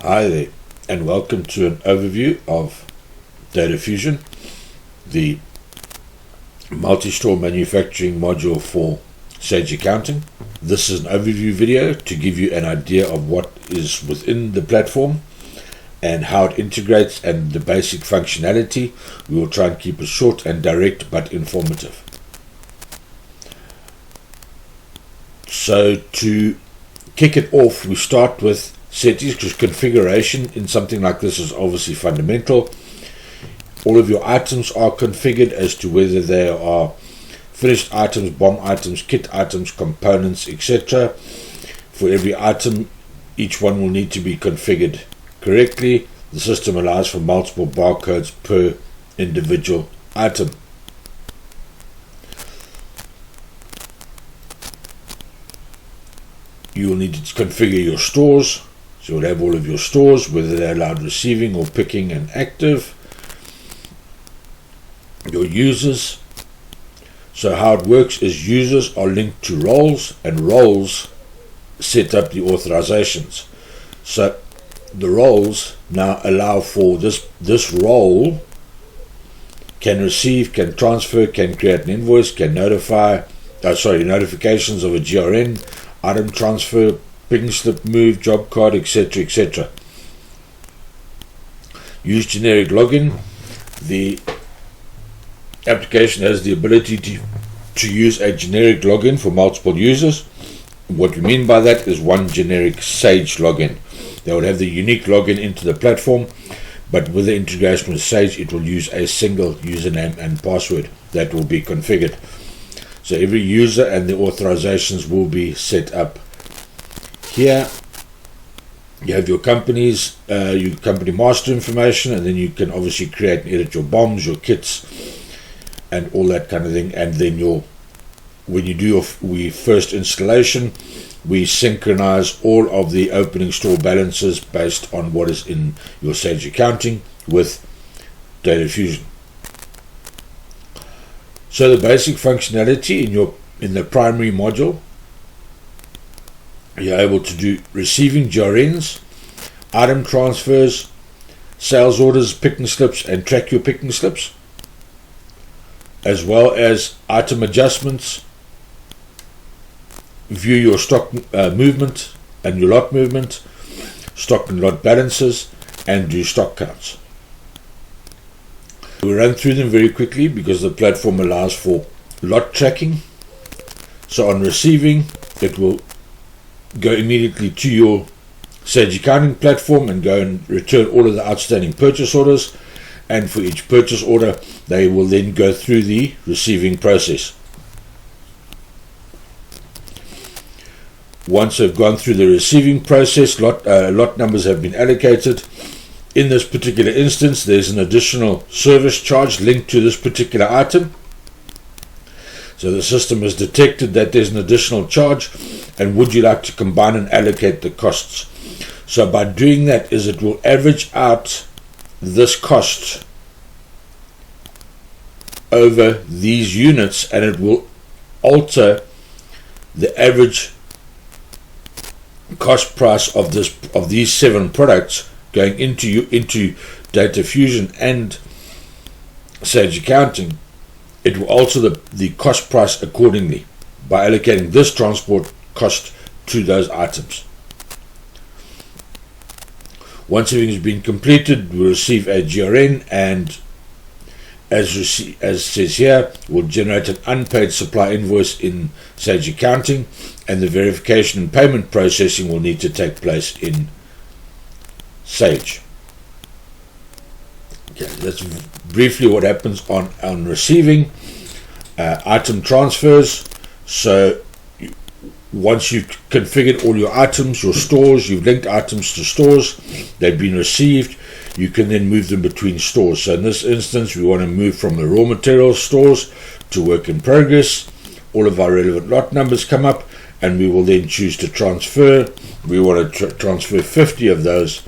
Hi there, and welcome to an overview of Data Fusion, the multi-store manufacturing module for Sage Accounting. This is an overview video to give you an idea of what is within the platform and how it integrates and the basic functionality. We will try and keep it short and direct but informative. So to kick it off, we start with settings, because configuration in something like this is obviously fundamental. All of your items are configured as to whether they are finished items, BOM items, kit items, components, etc. For every item, each one will need to be configured correctly. The system allows for multiple barcodes per individual item. You will need to configure your stores. So you'll have all of your stores, whether they're allowed receiving or picking and active. Your users. So how it works is users are linked to roles, and roles set up the authorizations. So the roles now allow for this role can receive, can transfer, can create an invoice, can notify, notifications of a GRN, item transfer, picking slip, move, job card, etc., etc. Use generic login. The application has the ability to use a generic login for multiple users. What we mean by that is one generic Sage login. They will have the unique login into the platform, but with the integration with Sage, it will use a single username and password that will be configured. So every user and the authorizations will be set up. Here you have your company's your company master information, and then you can obviously create and edit your BOMs, your kits, and all that kind of thing. And then when you do your first installation, we synchronize all of the opening store balances based on what is in your Sage Accounting with Data Fusion. So the basic functionality in the primary module, you're able to do receiving GRNs, item transfers, sales orders, picking slips, and track your picking slips, as well as item adjustments, view your stock movement and your lot movement, stock and lot balances, and do stock counts. We'll run through them very quickly because the platform allows for lot tracking. So on receiving, it will go immediately to your Sage Accounting platform and go and return all of the outstanding purchase orders, and for each purchase order they will then go through the receiving process. Once they've gone through the receiving process, lot numbers have been allocated. In this particular instance, there's an additional service charge linked to this particular item. So the system has detected that there's an additional charge, and would you like to combine and allocate the costs? So by doing that, it will average out this cost over these units, and it will alter the average cost price of these 7 products going into Data Fusion and Sage Accounting. It will alter the cost price accordingly by allocating this transport cost to those items. Once everything has been completed, we'll receive a GRN, and as says here, we'll generate an unpaid supply invoice in Sage Accounting, and the verification and payment processing will need to take place in Sage. Okay, that's briefly what happens on receiving. Item transfers. So once you've configured all your items, your stores, you've linked items to stores, they've been received, you can then move them between stores. So in this instance, we want to move from the raw materials stores to work in progress. All of our relevant lot numbers come up, and we will then choose to transfer. We want to transfer 50 of those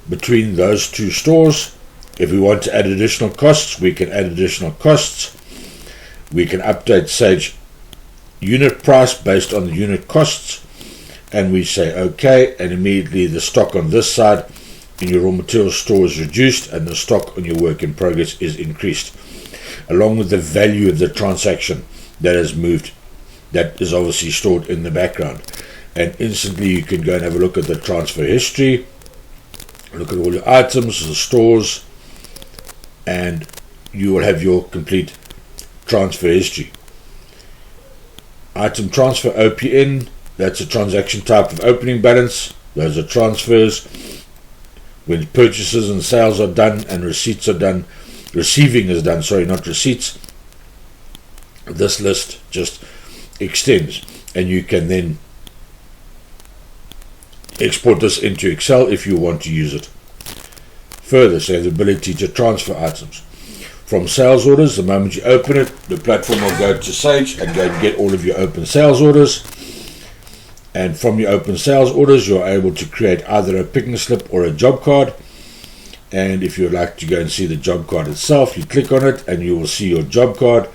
between those 2 stores. If we want to add additional costs, we can add additional costs. We can update Sage unit price based on the unit costs, and we say OK, and immediately the stock on this side in your raw material store is reduced and the stock on your work in progress is increased, along with the value of the transaction that has moved. That is obviously stored in the background, and instantly you can go and have a look at the transfer history, look at all your items, the stores, and you will have your complete transfer history. Item transfer OPN, that's a transaction type of opening balance. Those are transfers. When purchases and sales are done and receipts are done, receiving is done, sorry, not receipts, this list just extends, and you can then export this into Excel if you want to use it further. So you have the ability to transfer items from sales orders. The moment you open it, the platform will go to Sage and go and get all of your open sales orders, and from your open sales orders you're able to create either a picking slip or a job card. And if you'd like to go and see the job card itself, you click on it and you will see your job card.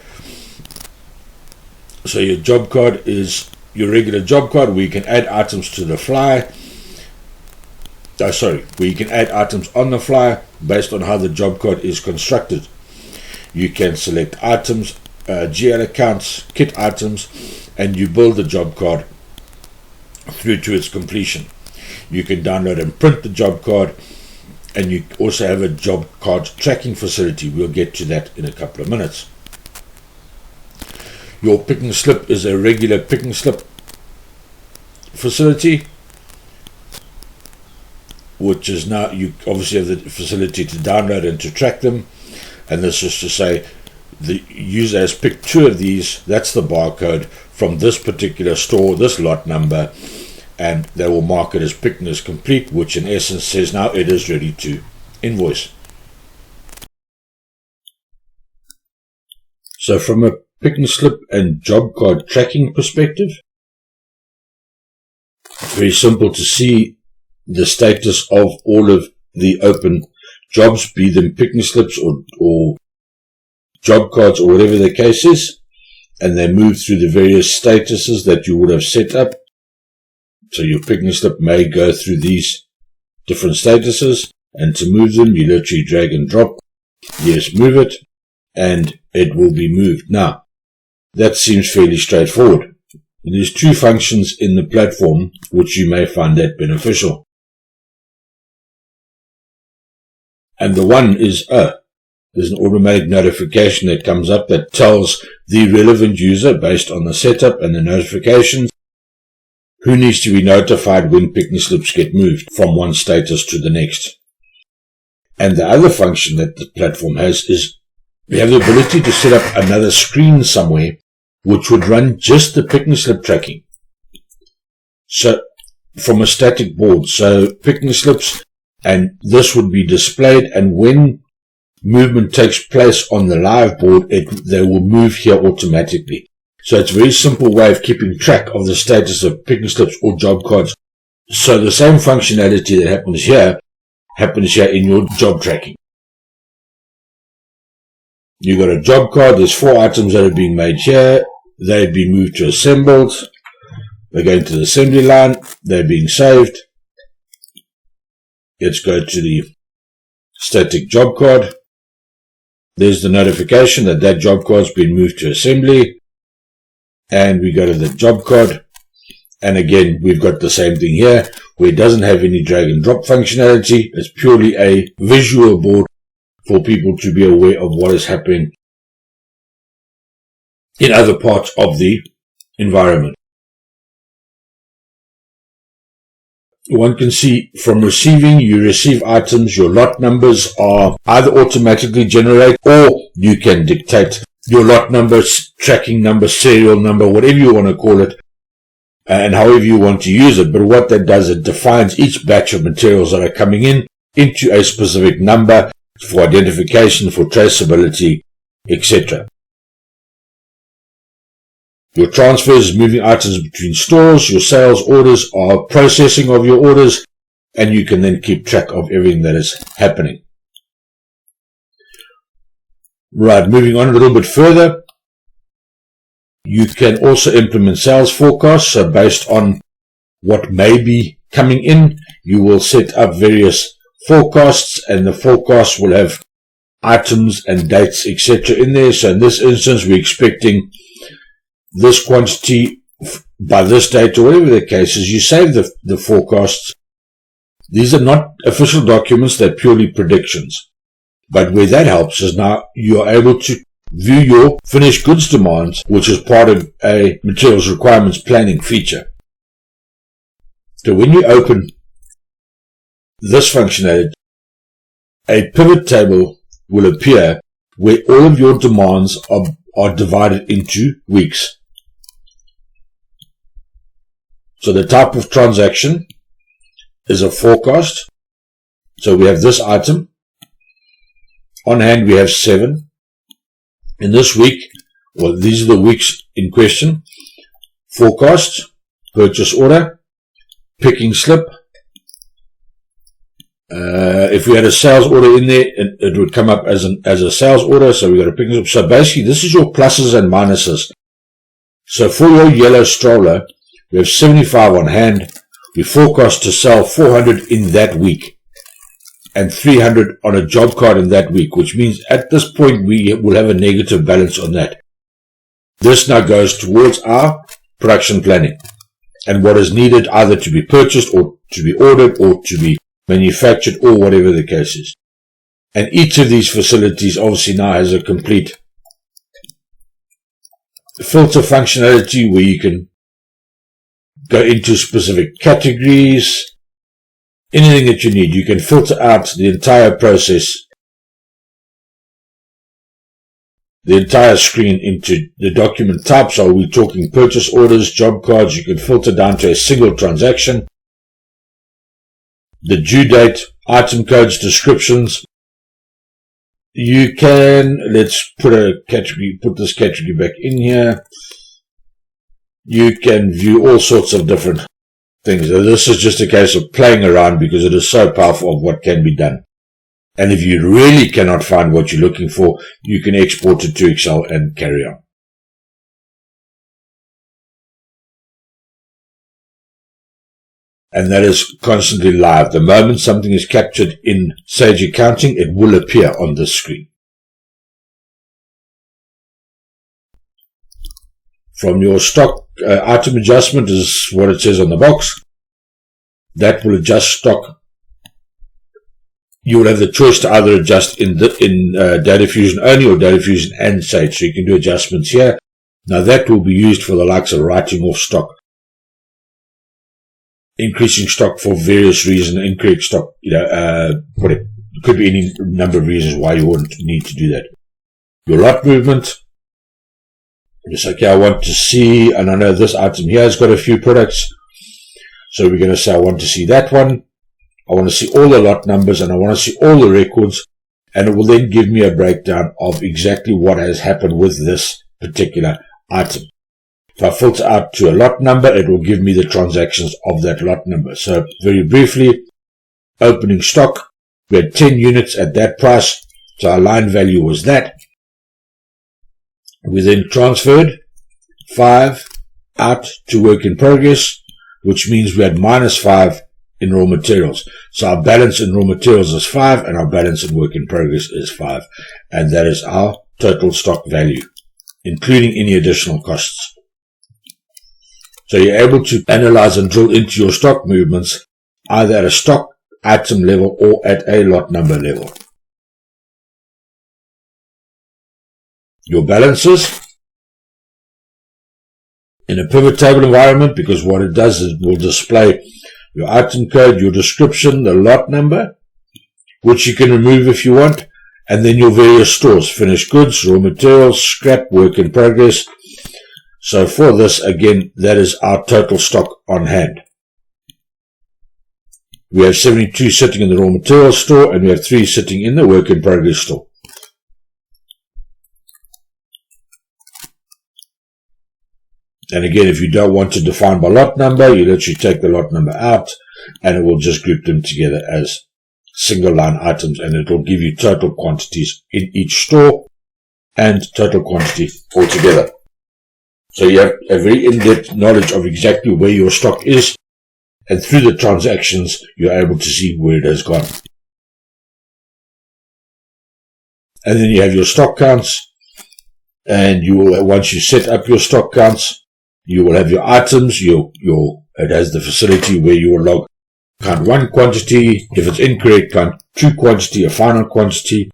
So your job card is your regular job card where you can add items to the fly. Where you can add items on the fly based on how the job card is constructed. You can select items, GL accounts, kit items, and you build the job card through to its completion. You can download and print the job card, and you also have a job card tracking facility. We'll get to that in a couple of minutes. Your picking slip is a regular picking slip facility, which is now, you obviously have the facility to download and to track them. And this is to say the user has picked 2 of these, that's the barcode from this particular store, this lot number, and they will mark it as picking as complete, which in essence says now it is ready to invoice. So from a picking slip and job card tracking perspective, very simple to see the status of all of the open jobs, be them picking slips or job cards or whatever the case is, and they move through the various statuses that you would have set up. So your picking slip may go through these different statuses, and to move them you literally drag and drop, yes, move it, and it will be moved. Now that seems fairly straightforward. There's 2 functions in the platform which you may find that beneficial. And the one is, there's an automatic notification that comes up that tells the relevant user, based on the setup and the notifications, who needs to be notified when picking slips get moved from one status to the next. And the other function that the platform has is we have the ability to set up another screen somewhere which would run just the picking slip tracking. So from a static board, so picking slips, and this would be displayed, and when movement takes place on the live board, they will move here automatically. So it's a very simple way of keeping track of the status of picking slips or job cards. So the same functionality that happens here in your job tracking. You've got a job card, there's 4 items that are being made here, they've been moved to assembled, they're going to the assembly line, they're being saved. Let's go to the static job card. There's the notification that that job card's been moved to assembly. And we go to the job card. And again, we've got the same thing here, where it doesn't have any drag and drop functionality. It's purely a visual board for people to be aware of what is happening in other parts of the environment. One can see from receiving, you receive items, your lot numbers are either automatically generated or you can dictate your lot numbers, tracking number, serial number, whatever you want to call it, and however you want to use it. But what that does, it defines each batch of materials that are coming in into a specific number for identification, for traceability, etc. Your transfers, moving items between stores, your sales orders are processing of your orders, and you can then keep track of everything that is happening. Right, moving on a little bit further, you can also implement sales forecasts. So based on what may be coming in. You will set up various forecasts, and the forecasts will have items and dates, etc. in there. So in this instance, we're expecting this quantity by this date, or whatever the case is. You save the forecasts. These are not official documents, they're purely predictions. But where that helps is now you're able to view your finished goods demands, which is part of a materials requirements planning feature. So when you open this functionality, a pivot table will appear where all of your demands are divided into weeks. So the type of transaction is a forecast. So we have this item. On hand we have 7. In this week, well, these are the weeks in question. Forecast, purchase order, picking slip. If we had a sales order in there, it would come up as a sales order, so we got a picking slip. So basically, this is your pluses and minuses. So for your yellow stroller, we have 75 on hand. We forecast to sell 400 in that week and 300 on a job card in that week, which means at this point we will have a negative balance on that. This now goes towards our production planning and what is needed either to be purchased or to be ordered or to be manufactured or whatever the case is. And each of these facilities obviously now has a complete filter functionality where you can go into specific categories, anything that you need. You can filter out the entire process, the entire screen into the document types. Are we talking purchase orders, job cards? You can filter down to a single transaction, the due date, item codes, descriptions. You can, let's put a category, put this category back in here. You can view all sorts of different things. This is just a case of playing around because it is so powerful of what can be done. And if you really cannot find what you're looking for, you can export it to Excel and carry on. And that is constantly live. The moment something is captured in Sage Accounting, it will appear on this screen. From your stock item adjustment is what it says on the box. That will adjust stock. You will have the choice to either adjust in Data Fusion only or Data Fusion and Sage. So you can do adjustments here. Now that will be used for the likes of writing off stock, increasing stock for various reasons, incorrect stock, it could be any number of reasons why you wouldn't need to do that. Your lot movement. Just okay, I want to see, and I know this item here has got a few products, so we're going to say I want to see that one. I want to see all the lot numbers and I want to see all the records, and it will then give me a breakdown of exactly what has happened with this particular item. If I filter out to a lot number, it will give me the transactions of that lot number. So very briefly, opening stock, we had 10 units at that price, so our line value was that. We then transferred 5 out to work in progress, which means we had -5 in raw materials. So our balance in raw materials is 5 and our balance in work in progress is 5. And that is our total stock value, including any additional costs. So you're able to analyze and drill into your stock movements either at a stock item level or at a lot number level. Your balances in a pivot table environment, because what it does is it will display your item code, your description, the lot number, which you can remove if you want, and then your various stores, finished goods, raw materials, scrap, work in progress. So for this, again, that is our total stock on hand. We have 72 sitting in the raw materials store and we have 3 sitting in the work in progress store. And again, if you don't want to define by lot number, you literally take the lot number out and it will just group them together as single line items, and it will give you total quantities in each store and total quantity altogether. So you have a very in-depth knowledge of exactly where your stock is and through the transactions, you're able to see where it has gone. And then you have your stock counts, and you will, once you set up your stock counts, you will have your items. It has the facility where you will log count 1 quantity. If it's incorrect, count 2 quantity, a final quantity.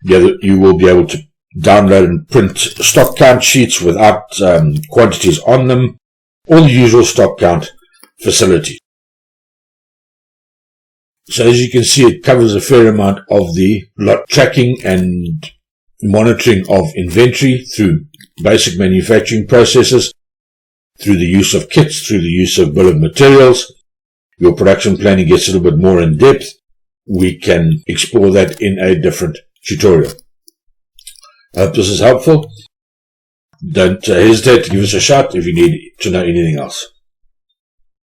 You will be able to download and print stock count sheets without quantities on them. All the usual stock count facility. So as you can see, it covers a fair amount of the lot tracking and monitoring of inventory through basic manufacturing processes, through the use of kits, through the use of bill of materials. Your production planning gets a little bit more in depth. We can explore that in a different tutorial. I hope this is helpful. Don't hesitate to give us a shout if you need to know anything else.